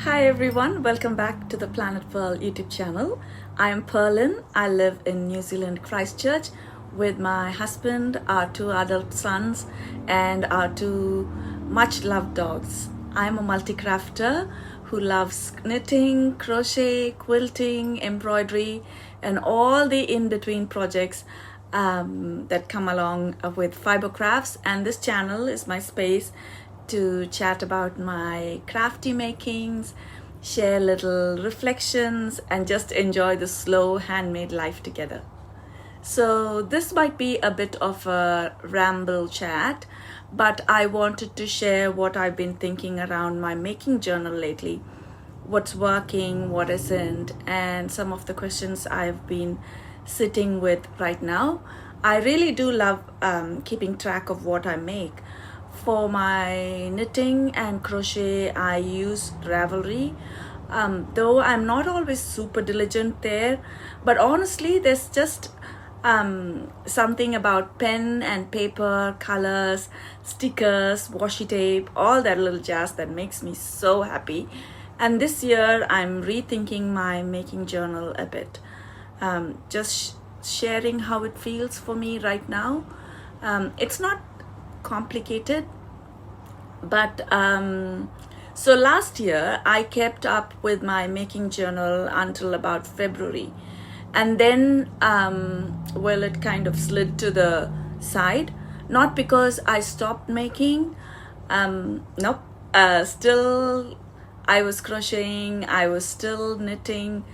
Hi everyone, welcome back to the Planet Pearl YouTube channel. I am Pearlin. I live in New Zealand, Christchurch with my husband, our two adult sons and our two much loved dogs. I'm a multi-crafter who loves knitting, crochet, quilting, embroidery and all the in-between projects that come along with fiber crafts, and this channel is my space to chat about my crafty makings, share little reflections, and just enjoy the slow handmade life together. So this might be a bit of a ramble chat, but I wanted to share what I've been thinking around my making journal lately, what's working, what isn't, and some of the questions I've been sitting with right now. I really do love keeping track of what I make. For my knitting and crochet, I use Ravelry, though I'm not always super diligent there. But honestly, there's just something about pen and paper, colors, stickers, washi tape, all that little jazz that makes me so happy. And this year, I'm rethinking my making journal a bit. Just sharing how it feels for me right now. It's not complicated, but so last year I kept up with my making journal until about February, and then well, it kind of slid to the side, not because I stopped making. Nope. Still I was crocheting, I was still knitting,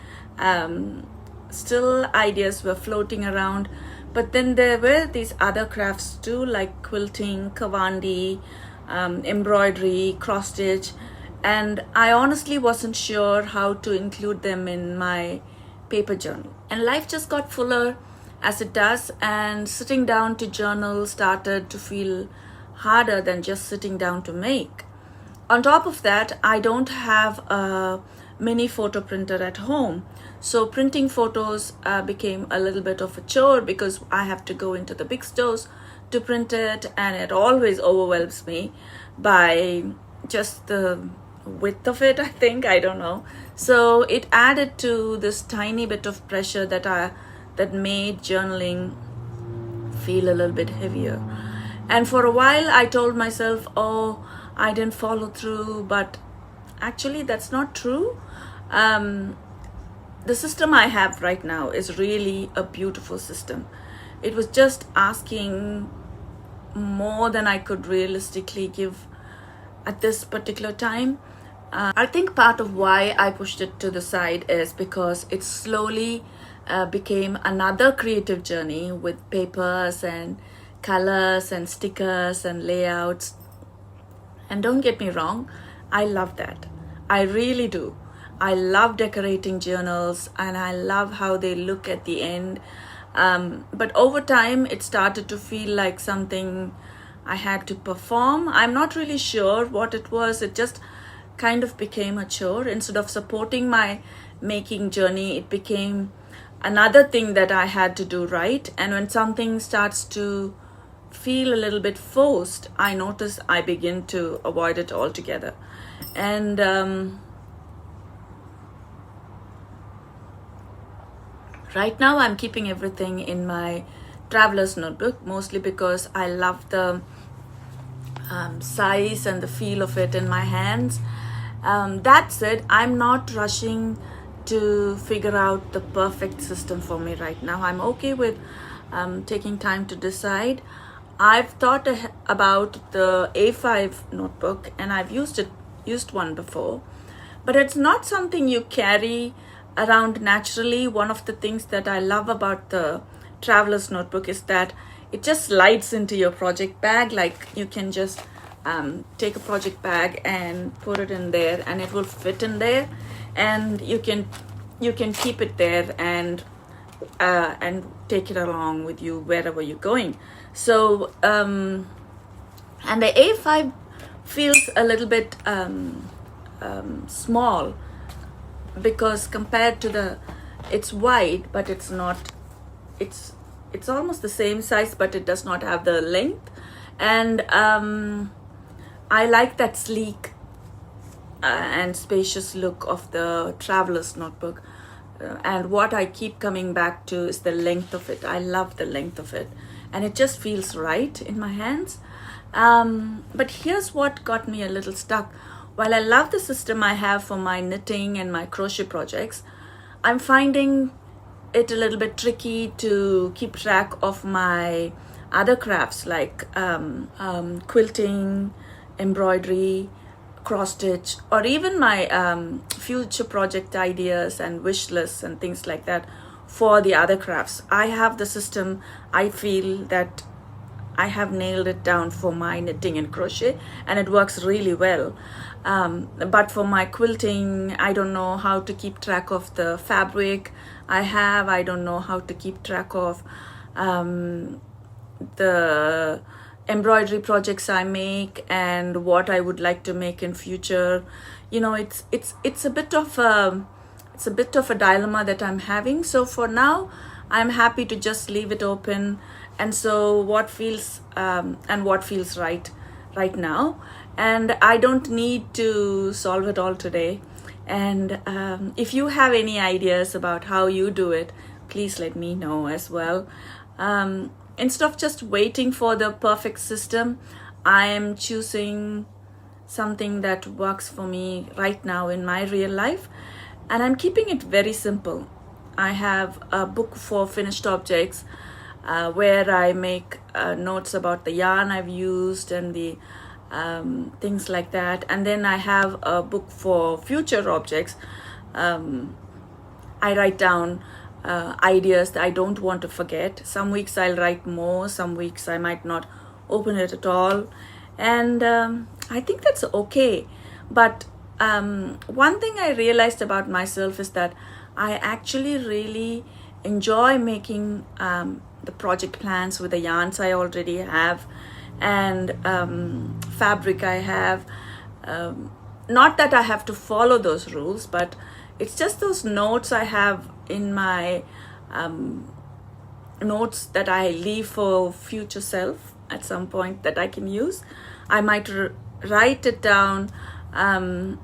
still ideas were floating around. But then there were these other crafts too, like quilting, kawandi, embroidery, cross stitch, and I honestly wasn't sure how to include them in my paper journal. And life just got fuller, as it does, and sitting down to journal started to feel harder than just sitting down to make. On top of that, I don't have a mini photo printer at home. So printing photos became a little bit of a chore because I have to go into the big stores to print it, and it always overwhelms me by just the width of it, I don't know. So it added to this tiny bit of pressure that made journaling feel a little bit heavier. And for a while I told myself, oh, I didn't follow through, but actually that's not true. The system I have right now is really a beautiful system. It was just asking more than I could realistically give at this particular time. I think part of why I pushed it to the side is because it slowly became another creative journey with papers and colors and stickers and layouts. And don't get me wrong, I love that. I really do. I love decorating journals and I love how they look at the end. But over time, it started to feel like something I had to perform. I'm not really sure what it was. It just kind of became a chore. Instead of supporting my making journey, it became another thing that I had to do right. And when something starts to feel a little bit forced, I notice I begin to avoid it altogether. And right now I'm keeping everything in my traveler's notebook, mostly because I love the size and the feel of it in my hands. That said, I'm not rushing to figure out the perfect system for me right now. I'm okay with taking time to decide. I've thought about the A5 notebook, and I've used one before, but it's not something you carry around naturally. One of the things that I love about the traveler's notebook is that it just slides into your project bag. Like you can just take a project bag and put it in there, and it will fit in there, and you can keep it there and take it along with you wherever you're going. So and the A5 feels a little bit small, because compared to it's wide, but it's not, it's almost the same size, but it does not have the length. And I like that sleek and spacious look of the traveler's notebook. And what I keep coming back to is the length of it. I love the length of it, and it just feels right in my hands. But here's what got me a little stuck. While I love the system I have for my knitting and my crochet projects, I'm finding it a little bit tricky to keep track of my other crafts like quilting, embroidery, cross stitch, or even my future project ideas and wish lists and things like that for the other crafts. I have the system. I feel that I have nailed it down for my knitting and crochet, and it works really well. But for my quilting, I don't know how to keep track of the fabric I don't know how to keep track of the embroidery projects I make and what I would like to make in future. It's a bit of a dilemma that I'm having. So for now, I'm happy to just leave it open, and so what feels right now, and I don't need to solve it all today. And if you have any ideas about how you do it, please let me know as well. Instead of just waiting for the perfect system, I am choosing something that works for me right now in my real life, and I'm keeping it very simple. I have a book for finished objects where I make notes about the yarn I've used and the things like that. And then I have a book for future objects. I write down ideas that I don't want to forget. Some weeks I'll write more, some weeks I might not open it at all. And I think that's okay. But one thing I realized about myself is that I actually really enjoy making the project plans with the yarns I already have and fabric I have. Not that I have to follow those rules, but it's just those notes I have in my notes that I leave for future self at some point that I can use. I might write it down and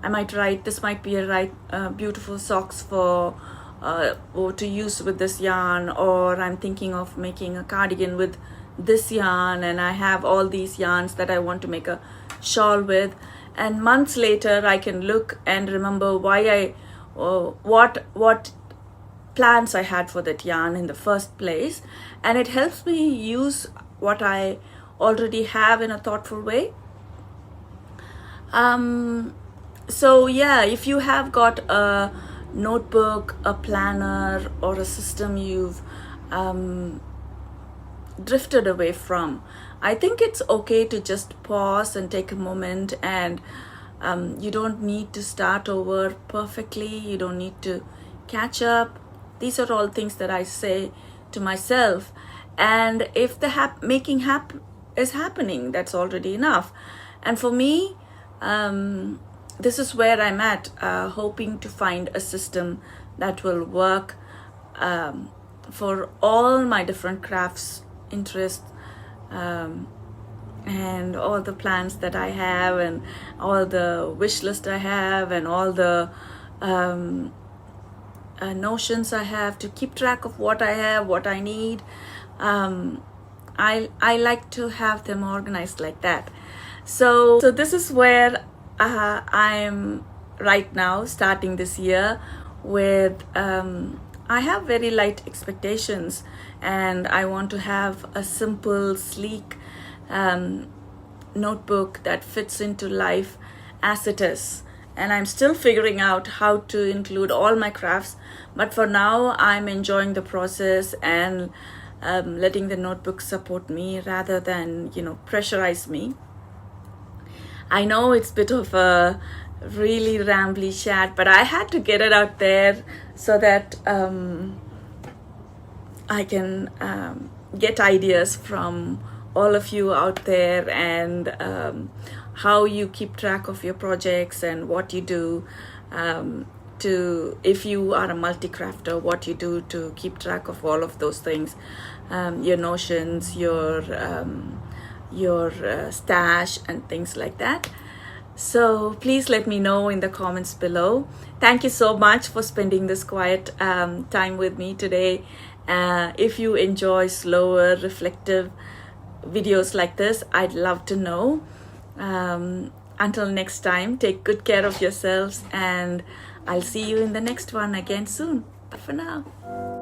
I might write, this might be a beautiful socks for or to use with this yarn, or I'm thinking of making a cardigan with this yarn, and I have all these yarns that I want to make a shawl with. And months later I can look and remember why what plans I had for that yarn in the first place, and it helps me use what I already have in a thoughtful way. So yeah, if you have got a notebook, a planner, or a system you've drifted away from, I think it's okay to just pause and take a moment. And you don't need to start over perfectly. You don't need to catch up. These are all things that I say to myself. And if the making is happening, that's already enough. And for me, this is where I'm at, hoping to find a system that will work for all my different crafts, interests, and all the plans that I have, and all the wish list I have, and all the notions I have to keep track of what I have, what I need. I like to have them organized like that. So this is where I'm right now, starting this year with I have very light expectations, and I want to have a simple, sleek notebook that fits into life as it is. And I'm still figuring out how to include all my crafts, but for now I'm enjoying the process and letting the notebook support me rather than pressurize me. I know it's a bit of a really rambly chat, but I had to get it out there so that I can get ideas from all of you out there, and how you keep track of your projects and what you do if you are a multi-crafter, what you do to keep track of all of those things, your notions, your your stash and things like that. So please let me know in the comments below. Thank you so much for spending this quiet time with me today. If you enjoy slower, reflective videos like this, I'd love to know. Until next time, take good care of yourselves, and I'll see you in the next one again soon. Bye for now.